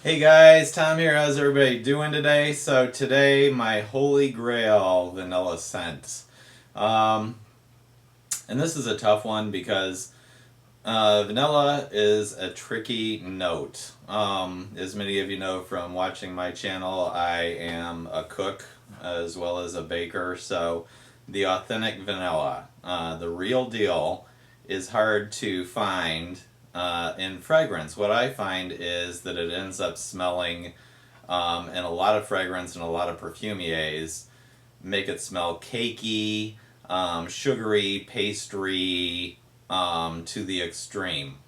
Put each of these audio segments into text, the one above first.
Hey guys, Tom here. How's everybody doing today? So today, my holy grail vanilla scent. Um, and this is a tough one because vanilla is a tricky note. As many of you know from watching my channel, I am a cook as well as a baker. So the authentic vanilla, the real deal, is hard to find in fragrance. What I find is that it ends up smelling, and a lot of fragrance and a lot of perfumiers make it smell cakey, sugary, pastry, to the extreme.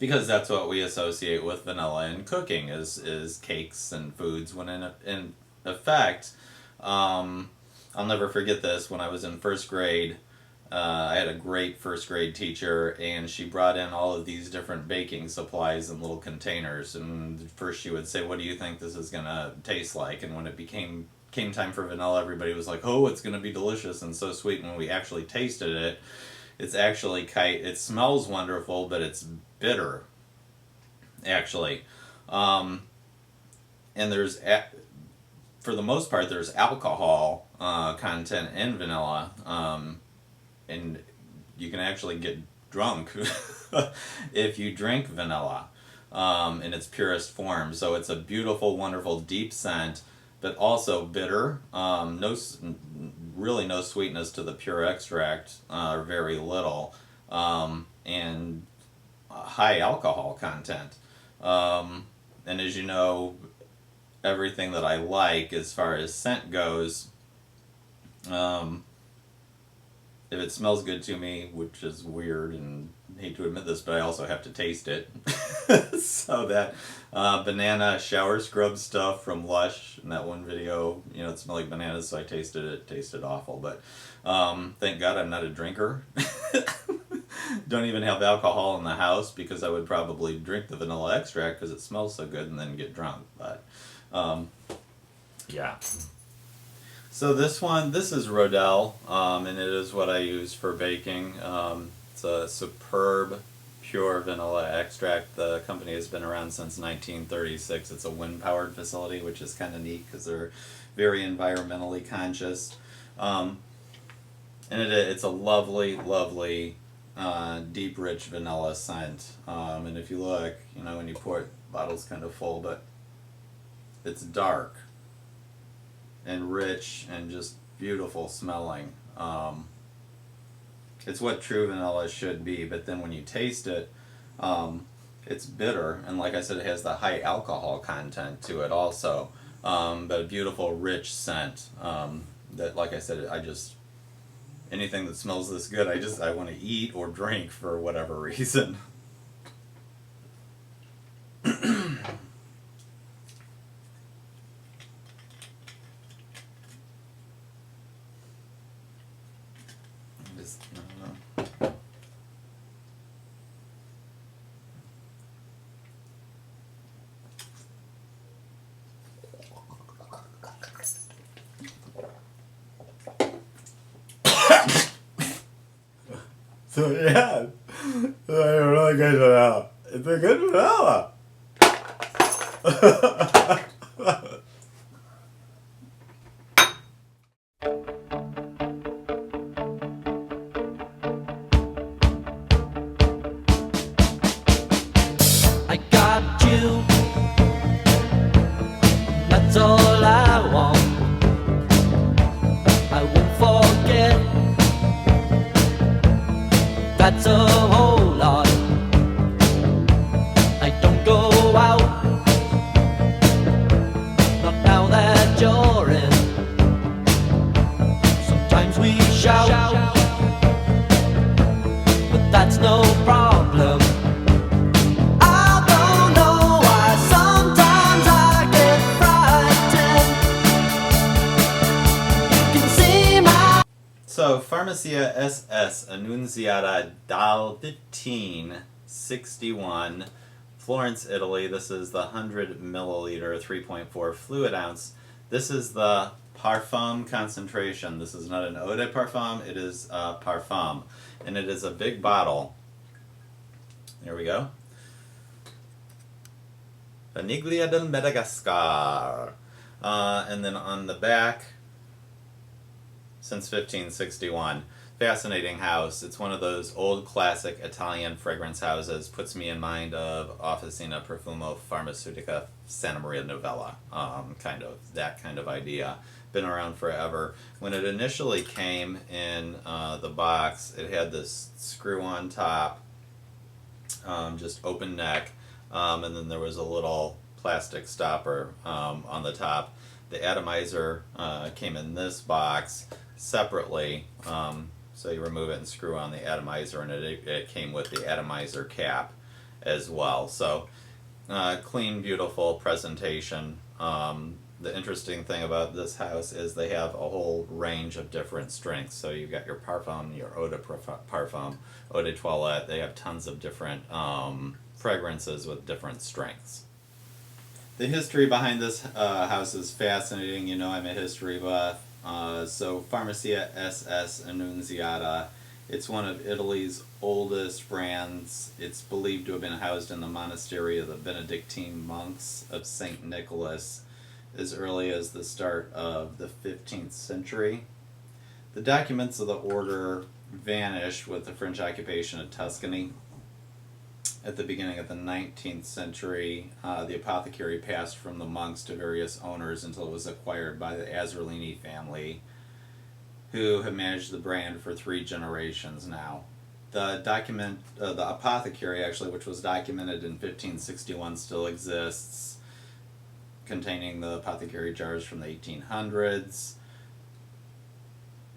Because that's what we associate with vanilla in cooking is cakes and foods. When in effect, I'll never forget this. When I was in first grade, I had a great first grade teacher, and she brought in all of these different baking supplies in little containers. And first she would say, "What do you think this is gonna taste like?" And when it came time for vanilla, everybody was like, "Oh, it's gonna be delicious and so sweet." And when we actually tasted it, it's actually it smells wonderful, but it's bitter, actually. Um, and for the most part, there's alcohol content in vanilla. And you can actually get drunk if you drink vanilla in its purest form. So it's a beautiful, wonderful, deep scent, but also bitter. Really no sweetness to the pure extract, or very little, and high alcohol content. And as you know, everything that I like as far as scent goes, um, if it smells good to me, which is weird and I hate to admit this, but I also have to taste it. So that banana shower scrub stuff from Lush in that one video, it smelled like bananas, so I tasted it. It tasted awful, but thank God I'm not a drinker. Don't even have alcohol in the house because I would probably drink the vanilla extract because it smells so good and then get drunk. But yeah. So this is Rodell, and it is what I use for baking. It's a superb, pure vanilla extract. The company has been around since 1936. It's a wind-powered facility, which is kind of neat because they're very environmentally conscious. And it's a lovely, lovely, deep, rich vanilla scent. And if you look, when you pour it, the bottle's kind of full, but it's dark and rich and just beautiful smelling. It's what true vanilla should be, but then when you taste it, it's bitter, and like I said, it has the high alcohol content to it also, but a beautiful, rich scent that, like I said, anything that smells this good, I want to eat or drink for whatever reason. I don't know. So yeah, it's a really good vanilla. It's a good vanilla. I got you, that's all I want. I won't forget, that's a whole lot. I don't go out, not now that you're in. Sometimes we shout, but that's no problem. So, Farmacia SS Annunziata Dal 1561, Florence, Italy. This is the 100 milliliter, 3.4 fluid ounce. This is the parfum concentration. This is not an eau de parfum, it is parfum. And it is a big bottle. There we go. Vaniglia del Madagascar. And then on the back, since 1561. Fascinating house. It's one of those old classic Italian fragrance houses. Puts me in mind of Officina Profumo Farmaceutica Santa Maria Novella. Kind of that kind of idea. Been around forever. When it initially came in the box, it had this screw-on top, just open neck, and then there was a little plastic stopper on the top. The atomizer came in this box separately, so you remove it and screw on the atomizer, and it came with the atomizer cap as well. So clean, beautiful presentation. The interesting thing about this house is they have a whole range of different strengths. So you've got your parfum, your eau de parfum, eau de toilette. They have tons of different fragrances with different strengths. The history behind this house is fascinating. You know, I'm a history buff. So Farmacia SS Annunziata, it's one of Italy's oldest brands. It's believed to have been housed in the monastery of the Benedictine monks of St. Nicholas as early as the start of the 15th century. The documents of the order vanished with the French occupation of Tuscany. At the beginning of the 19th century, the apothecary passed from the monks to various owners until it was acquired by the Azzurlini family, who have managed the brand for 3 generations now. The apothecary, actually, which was documented in 1561, still exists, containing the apothecary jars from the 1800s.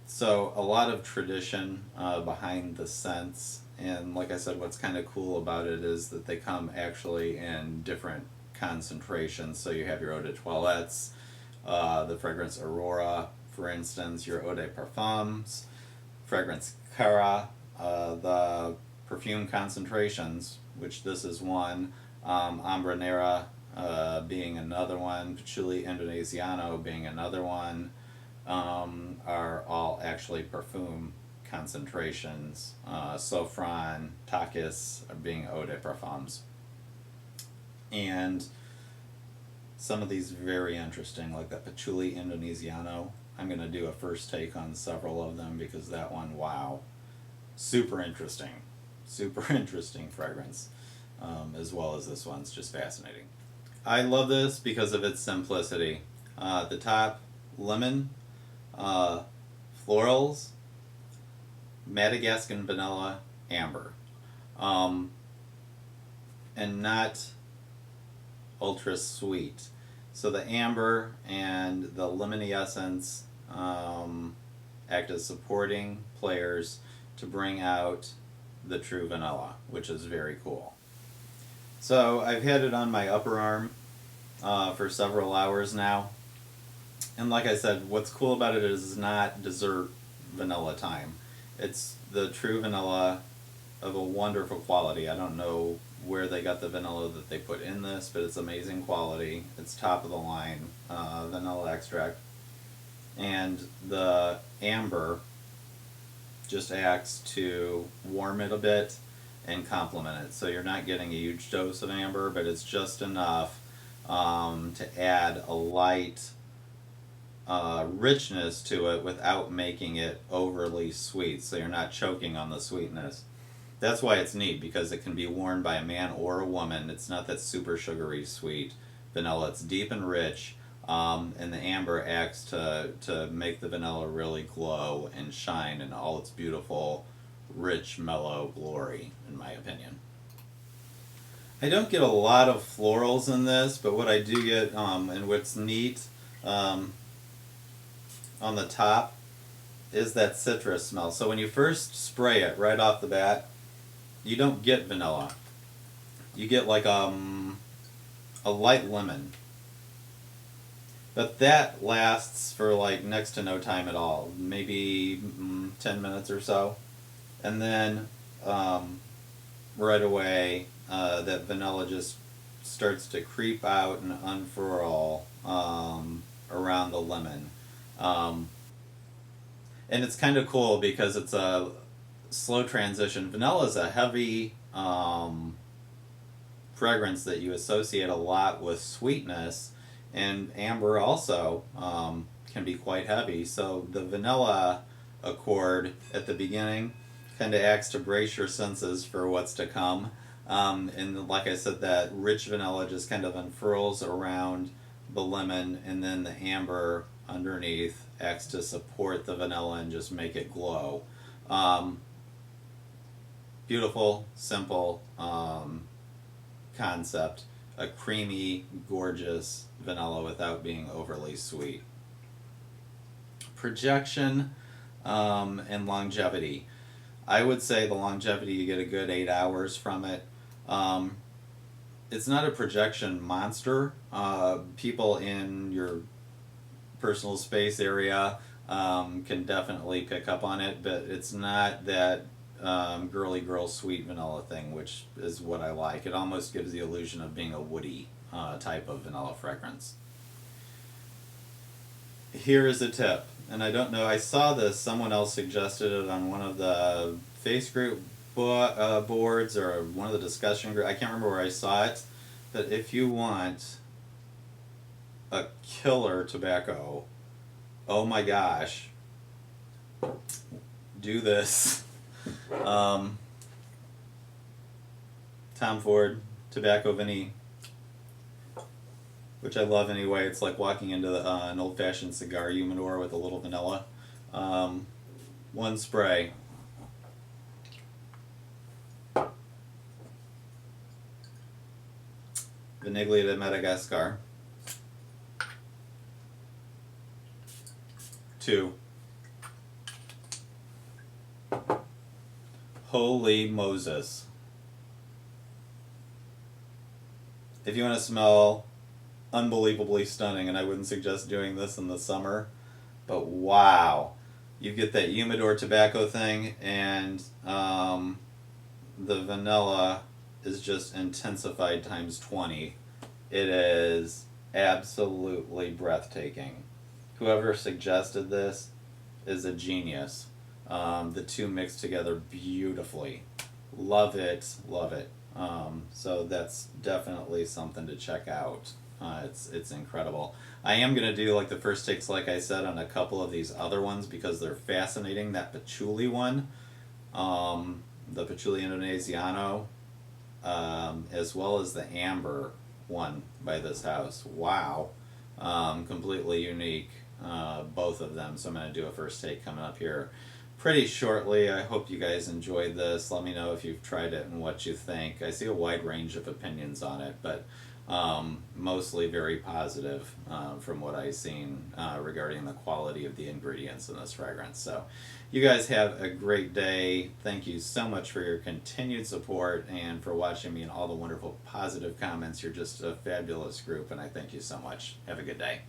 So a lot of tradition behind the scents. And like I said, what's kind of cool about it is that they come actually in different concentrations. So you have your eau de toilettes, the fragrance Aurora, for instance, your eau de parfums, fragrance Cara, the perfume concentrations, which this is one, Ambra Nera being another one, Patchouli Indonesiano being another one, are all actually perfume concentrations. Sofran, Takis being eau de parfums. And some of these very interesting, like that Patchouli Indonesiano. I'm going to do a first take on several of them because that one, wow, super interesting. Super interesting fragrance, as well as this one's just fascinating. I love this because of its simplicity. The top, lemon, florals, Madagascar vanilla, amber, and not ultra sweet. So the amber and the lemony essence act as supporting players to bring out the true vanilla, which is very cool. So I've had it on my upper arm for several hours now. And like I said, what's cool about it is not dessert vanilla time. It's the true vanilla of a wonderful quality. I don't know where they got the vanilla that they put in this, but it's amazing quality. It's top of the line vanilla extract. And the amber just acts to warm it a bit and complement it. So you're not getting a huge dose of amber, but it's just enough to add a light richness to it without making it overly sweet, so you're not choking on the sweetness. That's why it's neat, because it can be worn by a man or a woman. It's not that super sugary sweet vanilla. It's deep and rich, and the amber acts to make the vanilla really glow and shine in all its beautiful, rich, mellow glory, in my opinion. I don't get a lot of florals in this, but what I do get, and what's neat, on the top is that citrus smell. So when you first spray it right off the bat, you don't get vanilla. You get like a light lemon. But that lasts for like next to no time at all, maybe 10 minutes or so. And then right away that vanilla just starts to creep out and unfurl around the lemon. And it's kind of cool because it's a slow transition. Vanilla is a heavy fragrance that you associate a lot with sweetness, and amber also can be quite heavy. So the vanilla accord at the beginning kind of acts to brace your senses for what's to come. And like I said, that rich vanilla just kind of unfurls around the lemon, and then the amber underneath acts to support the vanilla and just make it glow. Beautiful, simple concept. A creamy, gorgeous vanilla without being overly sweet. Projection and longevity. I would say the longevity, you get a good 8 hours from it. It's not a projection monster. People in your personal space area can definitely pick up on it, but it's not that girly girl sweet vanilla thing, which is what I like. It almost gives the illusion of being a woody type of vanilla fragrance. Here is a tip, and I don't know, I saw this, someone else suggested it on one of the face group boards or one of the discussion groups. I can't remember where I saw it, but if you want a killer tobacco, oh my gosh, do this. Tom Ford Tobacco Vanille, which I love anyway. It's like walking into an old-fashioned cigar humidor with a little vanilla. One spray. Vaniglia del Madagascar. 2. Holy Moses. If you want to smell unbelievably stunning, and I wouldn't suggest doing this in the summer, but wow. You get that humidor tobacco thing, and the vanilla is just intensified times 20. It is absolutely breathtaking. Whoever suggested this is a genius. The two mix together beautifully. Love it, love it. So that's definitely something to check out. It's incredible. I am going to do like the first takes, like I said, on a couple of these other ones because they're fascinating. That patchouli one, the patchouli indonesiano, as well as the amber one by this house. Wow. Completely unique, both of them. So I'm going to do a first take coming up here pretty shortly. I hope you guys enjoyed this. Let me know if you've tried it and what you think. I see a wide range of opinions on it, but mostly very positive from what I've seen regarding the quality of the ingredients in this fragrance. So you guys have a great day. Thank you so much for your continued support and for watching me and all the wonderful positive comments. You're just a fabulous group, and I thank you so much. Have a good day.